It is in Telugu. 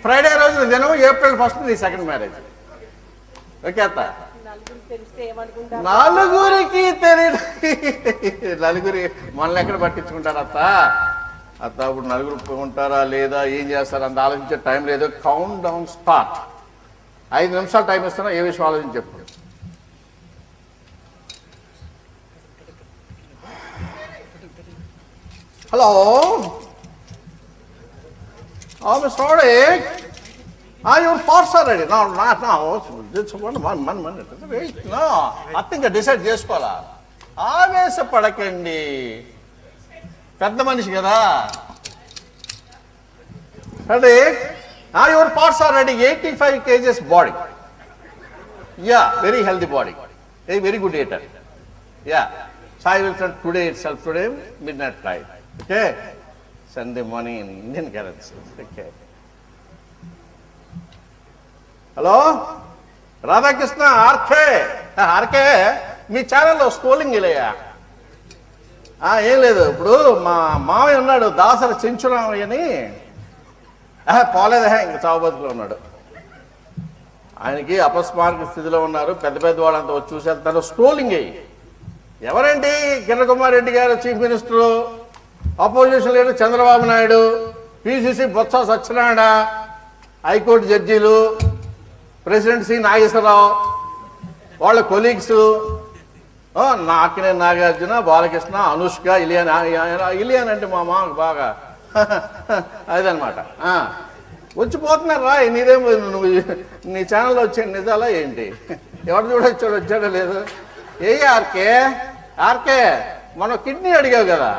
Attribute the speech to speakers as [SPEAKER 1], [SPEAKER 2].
[SPEAKER 1] ఫ్రైడే రోజున దినం ఏప్రిల్ 1 నీ సెకండ్ మ్యారేజ్. ఓకే అత్త? నలుగురికి తెలియదు. నలుగురి మనల్ని ఎక్కడ పట్టించుకుంటారు అత్త? అత్త ఇప్పుడు నలుగురు ఉంటారా లేదా, ఏం చేస్తారా అంత ఆలోచించే టైం లేదు. Count down start. 5 నిమిషాలు టైం ఇస్తున్నా, ఏ విషయం ఆలోచించి చెప్పు. Hello, Mr. Orik, your parts are ready. No, not now. Just one minute. Wait, no. I think I decide చేసుకోవాలా? ఆవేశపడకండి, పెద్ద మనిషి కదా. Ready? Your parts are ready. 85 kgs body. Yeah, very healthy body. A very good eater. Yeah. So I will send today itself, today midnight flight. Okay? Send the money in Indian currency. Okay. Hello Radhakrishna, RK మీ ఛానల్లో స్క్రోలింగ్ ఇలయ్యా? ఏం లేదు, ఇప్పుడు మా మామయ్య ఉన్నాడు దాసరి చెంచురామయ్య అని. పోలేదా, ఇంకా చావు బతుకులో ఉన్నాడు. ఆయనకి అపస్మారక స్థితిలో ఉన్నారు. పెద్ద పెద్ద వాళ్ళంతా వచ్చి చూసేస్తారు. స్క్రోలింగ్ అయ్యి ఎవరండి? కిరణ్ కుమార్ రెడ్డి గారు chief minister, opposition leader Chandrababu Naidu, PCC Botsa Satyanarayana, high court జడ్జీలు, ప్రెసిడెంట్ సి నాగేశ్వరరావు, వాళ్ళ కొలీగ్స్, నాకినే నాగార్జున, బాలకృష్ణ, అనుష్క, ఇలియాన్ అంటే మా మామకు బాగా అదనమాట. వచ్చిపోతున్నారా? నీదేం నువ్వు నీ ఛానల్లో వచ్చే నిజాలా ఏంటి? ఎవరు చూడొచ్చాడు, వచ్చాడో లేదు? ఆర్కే మనం కిడ్నీ అడిగావు కదా.